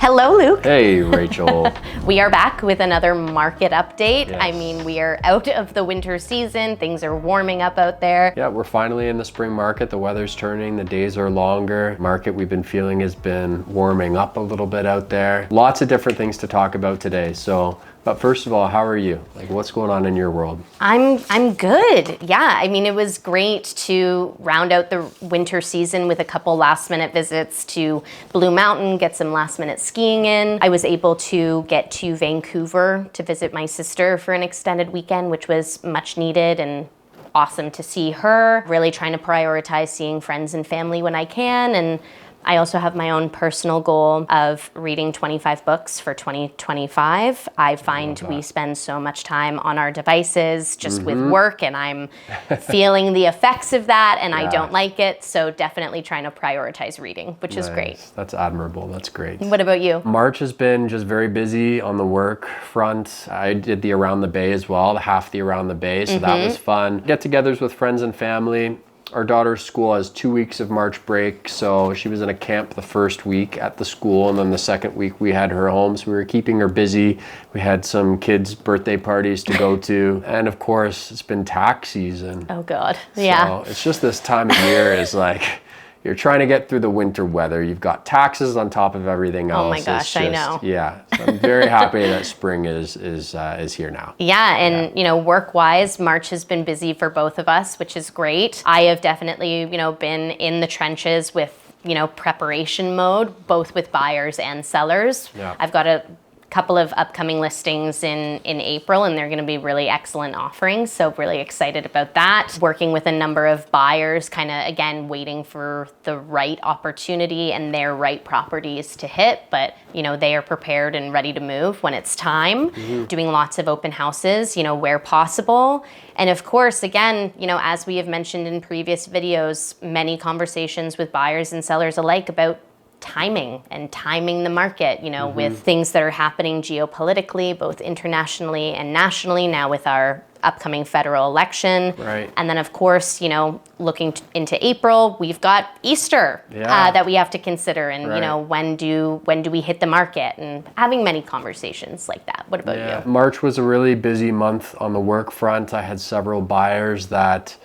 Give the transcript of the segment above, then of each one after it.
Hello, Luke. Hey, Rachel. We are back with another market update. Yes. I mean, we are out of the winter season. Things are warming up out there. Yeah, we're finally in the spring market. The weather's turning, the days are longer. Market we've been feeling has been warming up a little bit out there. Lots of different things to talk about today. But first of all, how are you? Like, what's going on in your world? I'm good. Yeah, I mean, it was great to round out the winter season with a couple last minute visits to Blue Mountain, get some last minute skiing in. I was able to get to Vancouver to visit my sister for an extended weekend, which was much needed and awesome to see her. Really trying to prioritize seeing friends and family when I can. And I also have my own personal goal of reading 25 books for 2025. I find we spend so much time on our devices just with work, and I'm feeling the effects of that, and I don't like it. So definitely trying to prioritize reading, which is great. That's admirable. That's great. What about you? March has been just very busy on the work front. I did the Around the Bay as well, half the Around the Bay, so that was fun. Get-togethers with friends and family. Our daughter's school has 2 weeks of March break, so she was in a camp the first week at the school, and then the second week we had her home, so we were keeping her busy. We had some kids' birthday parties to go to, and of course, it's been tax season. Oh God, yeah. So it's just this time of year is like, you're trying to get through the winter weather. You've got taxes on top of everything else. Oh my gosh, I know. Yeah, so I'm very happy that spring is here now. Yeah, and you know, work-wise, March has been busy for both of us, which is great. I have definitely, been in the trenches with, preparation mode, both with buyers and sellers. Yeah. I've got a couple of upcoming listings in April, and they're going to be really excellent offerings, so really excited about that. Working with a number of buyers, kind of again waiting for the right opportunity and their right properties to hit, but they are prepared and ready to move when it's time. Doing lots of open houses, where possible. And of course, again, as we have mentioned in previous videos, many conversations with buyers and sellers alike about timing the market, with things that are happening geopolitically, both internationally and nationally, now with our upcoming federal election. Right. And then of course, looking into April, we've got Easter that we have to consider, and when do we hit the market, and having many conversations like that. What about you? March was a really busy month on the work front. I had several buyers that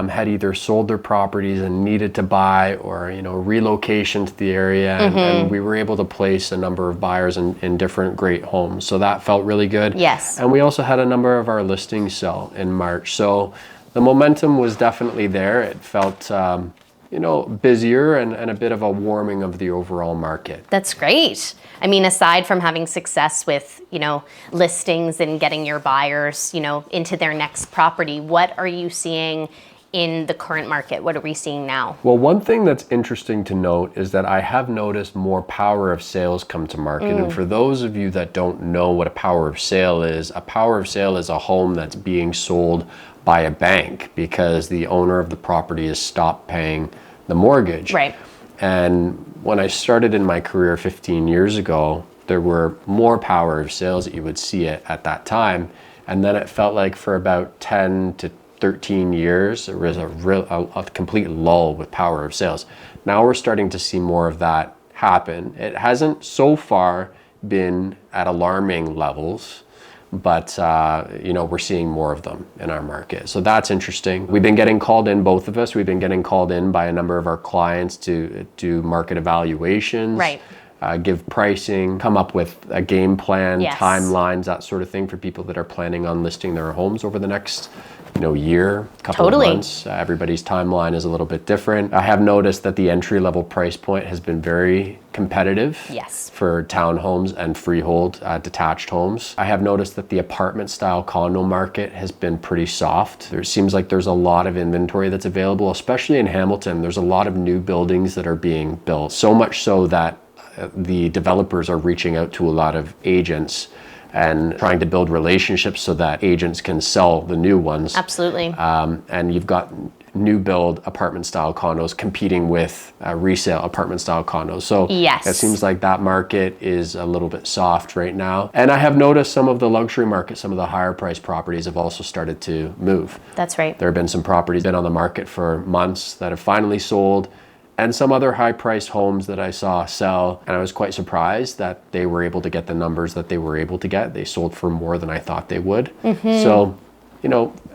had either sold their properties and needed to buy, or relocation to the area, and we were able to place a number of buyers in different great homes, so that felt really good. Yes. And we also had a number of our listings sell in March, so the momentum was definitely there. It felt busier and a bit of a warming of the overall market. That's great. I mean, aside from having success with, listings and getting your buyers, into their next property, what are you seeing in the current market? What are we seeing now? Well, one thing that's interesting to note is that I have noticed more power of sales come to market. And for those of you that don't know what a power of sale is a home that's being sold by a bank because the owner of the property has stopped paying the mortgage. Right. And when I started in my career 15 years ago, there were more power of sales that you would see it at that time. And then it felt like for about 10 to 13 years, there was a complete lull with power of sales. Now we're starting to see more of that happen. It hasn't so far been at alarming levels, but we're seeing more of them in our market. So that's interesting. We've been getting called in, both of us. We've been getting called in by a number of our clients to do market evaluations. Right. Give pricing, come up with a game plan, Yes. timelines, that sort of thing for people that are planning on listing their homes over the next year, couple Totally. of months. Everybody's timeline is a little bit different. I have noticed that the entry-level price point has been very competitive. Yes. For townhomes and freehold detached homes. I have noticed that the apartment-style condo market has been pretty soft. There seems like there's a lot of inventory that's available, especially in Hamilton. There's a lot of new buildings that are being built, so much so that the developers are reaching out to a lot of agents and trying to build relationships so that agents can sell the new ones. Absolutely. And you've got new build apartment style condos competing with resale apartment style condos. So yes. It seems like that market is a little bit soft right now. And I have noticed some of the luxury market, some of the higher priced properties have also started to move. That's right. There have been some properties been on the market for months that have finally sold. and some other high-priced homes that I saw sell. And I was quite surprised that they were able to get the numbers that they were able to get. They sold for more than I thought they would. So,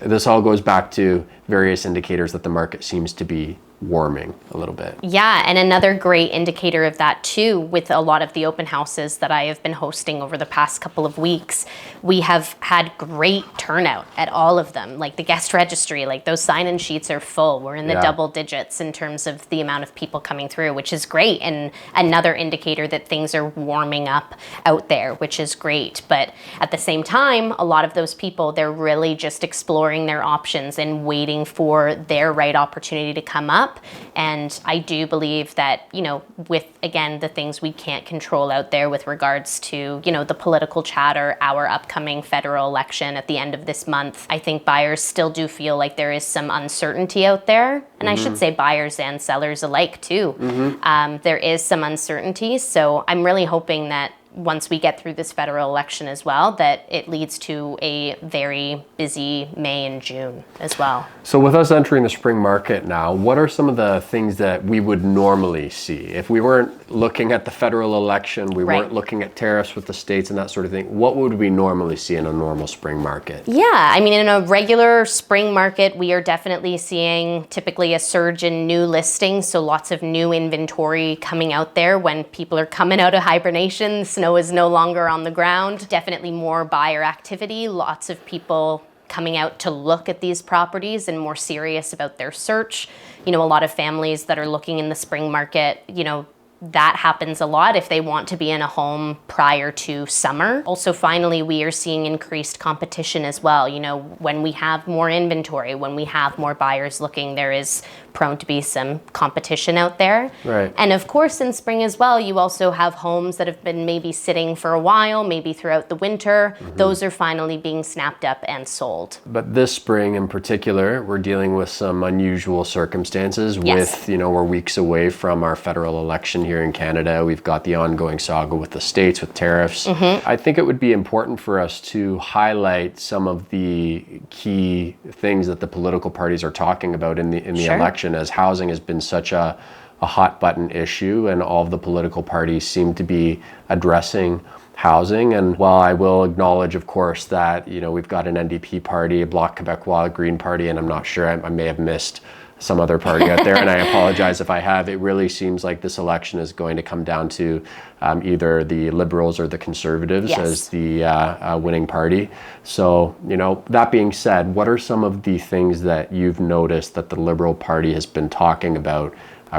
this all goes back to various indicators that the market seems to be warming a little bit. Yeah, and another great indicator of that too, with a lot of the open houses that I have been hosting over the past couple of weeks, we have had great turnout at all of them. Like the guest registry, like those sign-in sheets are full. We're in the double digits in terms of the amount of people coming through, which is great, and another indicator that things are warming up out there, which is great. But at the same time, a lot of those people, they're really just exploring their options and waiting for their right opportunity to come up. And I do believe that, with, again, the things we can't control out there with regards to, the political chatter, our upcoming federal election at the end of this month, I think buyers still do feel like there is some uncertainty out there. And I should say buyers and sellers alike, too. There is some uncertainty. So I'm really hoping that once we get through this federal election as well, that it leads to a very busy May and June as well. So with us entering the spring market now, what are some of the things that we would normally see? If we weren't looking at the federal election, we weren't looking at tariffs with the states and that sort of thing, what would we normally see in a normal spring market? Yeah, I mean, in a regular spring market, we are definitely seeing typically a surge in new listings. So lots of new inventory coming out there when people are coming out of hibernation. Snow is no longer on the ground. Definitely more buyer activity. Lots of people coming out to look at these properties and more serious about their search. A lot of families that are looking in the spring market, that happens a lot if they want to be in a home prior to summer. Also, finally, we are seeing increased competition as well. When we have more inventory, when we have more buyers looking, there is prone to be some competition out there. Right. And of course, in spring as well, you also have homes that have been maybe sitting for a while, maybe throughout the winter. Those are finally being snapped up and sold. But this spring in particular, we're dealing with some unusual circumstances with, we're weeks away from our federal election here in Canada. We've got the ongoing saga with the states, with tariffs. I think it would be important for us to highlight some of the key things that the political parties are talking about in the election, as housing has been such a hot button issue, and all of the political parties seem to be addressing housing. And while I will acknowledge, of course, that we've got an NDP party, a Bloc Québécois, a Green Party, and I'm not sure, I may have missed some other party out there, and I apologize if I have. It really seems like this election is going to come down to either the Liberals or the Conservatives as the winning party. So, that being said, what are some of the things that you've noticed that the Liberal Party has been talking about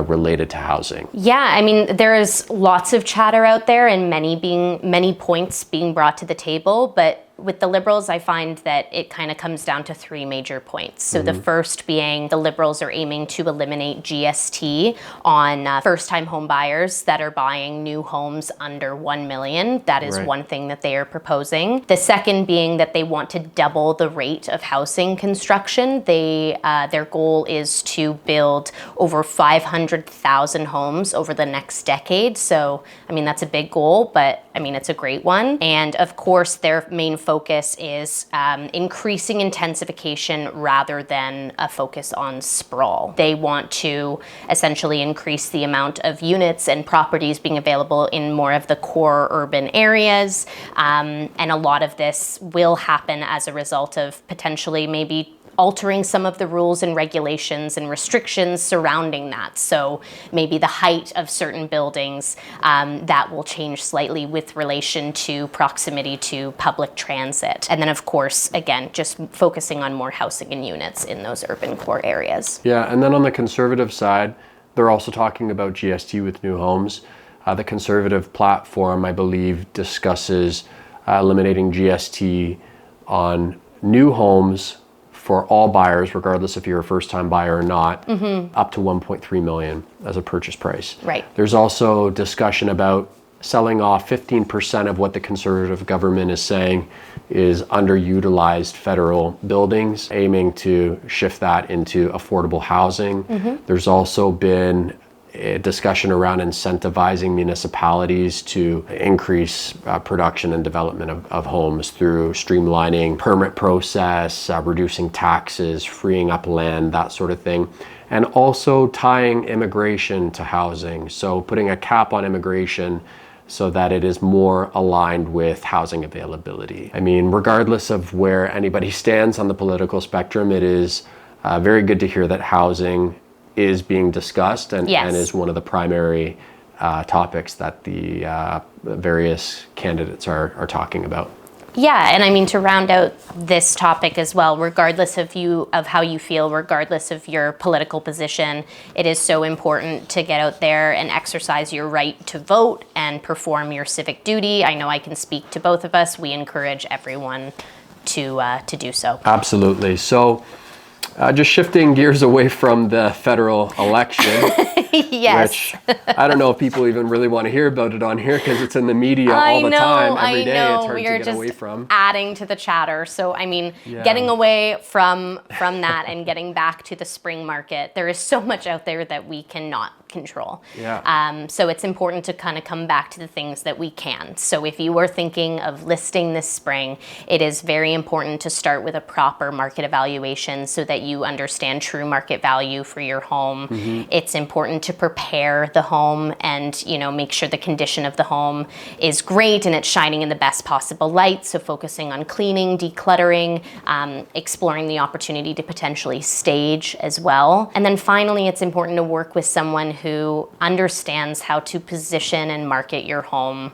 related to housing? Yeah, I mean, there is lots of chatter out there and many points being brought to the table, but with the Liberals, I find that it kind of comes down to three major points. So the first being the Liberals are aiming to eliminate GST on first-time home buyers that are buying new homes under $1 million. That is one thing that they are proposing. The second being that they want to double the rate of housing construction. Their goal is to build over 500,000 homes over the next decade. So, I mean, that's a big goal, but I mean, it's a great one. And of course, their main focus is increasing intensification rather than a focus on sprawl. They want to essentially increase the amount of units and properties being available in more of the core urban areas. And a lot of this will happen as a result of potentially maybe altering some of the rules and regulations and restrictions surrounding that. So maybe the height of certain buildings, that will change slightly with relation to proximity to public transit. And then of course, again, just focusing on more housing and units in those urban core areas. Yeah, and then on the Conservative side, they're also talking about GST with new homes. The Conservative platform, I believe, discusses eliminating GST on new homes for all buyers, regardless if you're a first-time buyer or not, up to $1.3 million as a purchase price. Right. There's also discussion about selling off 15% of what the Conservative government is saying is underutilized federal buildings, aiming to shift that into affordable housing. There's also been a discussion around incentivizing municipalities to increase production and development of homes through streamlining permit process, reducing taxes, freeing up land, that sort of thing. And also tying immigration to housing. So putting a cap on immigration so that it is more aligned with housing availability. I mean, regardless of where anybody stands on the political spectrum, it is very good to hear that housing is being discussed and is one of the primary topics that the various candidates are talking about. Yeah, and I mean, to round out this topic as well, regardless of how you feel, regardless of your political position, it is so important to get out there and exercise your right to vote and perform your civic duty. I know I can speak to both of us. We encourage everyone to do so. Absolutely. So just shifting gears away from the federal election, yes. which I don't know if people even really want to hear about it on here because it's in the media all the time, every day. It's hard to get away from. Adding to the chatter. So, I mean, getting away from that and getting back to the spring market, there is so much out there that we cannot control. So it's important to kind of come back to the things that we can. So if you are thinking of listing this spring, it is very important to start with a proper market evaluation so that you understand true market value for your home. It's important to prepare the home and, you know, make sure the condition of the home is great and it's shining in the best possible light. So focusing on cleaning, decluttering, exploring the opportunity to potentially stage as well. And then finally, it's important to work with someone who understands how to position and market your home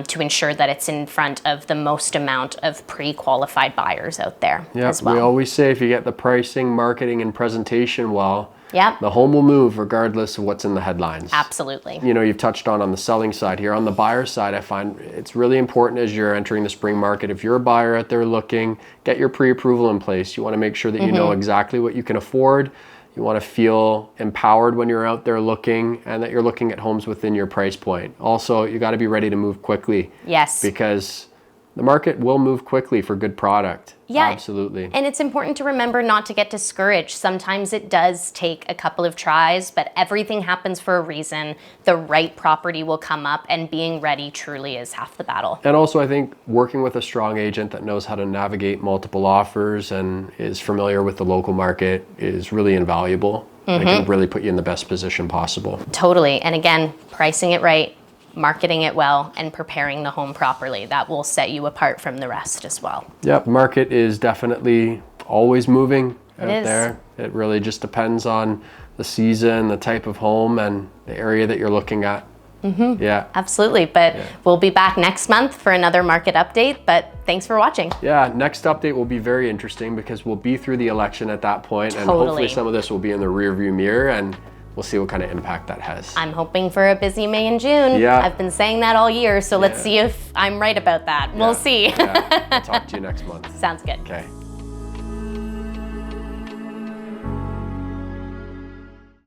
to ensure that it's in front of the most amount of pre-qualified buyers out there as well. We always say if you get the pricing, marketing, and presentation well, the home will move regardless of what's in the headlines. Absolutely. You know, you've touched on the selling side here. On the buyer side, I find it's really important as you're entering the spring market. If you're a buyer out there looking, get your pre-approval in place. You want to make sure that you know exactly what you can afford. You want to feel empowered when you're out there looking and that you're looking at homes within your price point. Also, you got to be ready to move quickly. Yes. Because the market will move quickly for good product. Yeah. Absolutely. And it's important to remember not to get discouraged. Sometimes it does take a couple of tries, but everything happens for a reason. The right property will come up, and being ready truly is half the battle. And also, I think working with a strong agent that knows how to navigate multiple offers and is familiar with the local market is really invaluable. It can really put you in the best position possible. Totally. And again, pricing it right, marketing it well, and preparing the home properly. That will set you apart from the rest as well. Yep, market is definitely always moving out is. there. It really just depends on the season, the type of home, and the area that you're looking at. Yeah. Absolutely. But we'll be back next month for another market update. But thanks for watching. Yeah, next update will be very interesting because we'll be through the election at that point, and hopefully some of this will be in the rearview mirror, and we'll see what kind of impact that has. I'm hoping for a busy May and June. Yeah. I've been saying that all year, so let's see if I'm right about that. We'll see. I'll talk to you next month. Sounds good. Okay.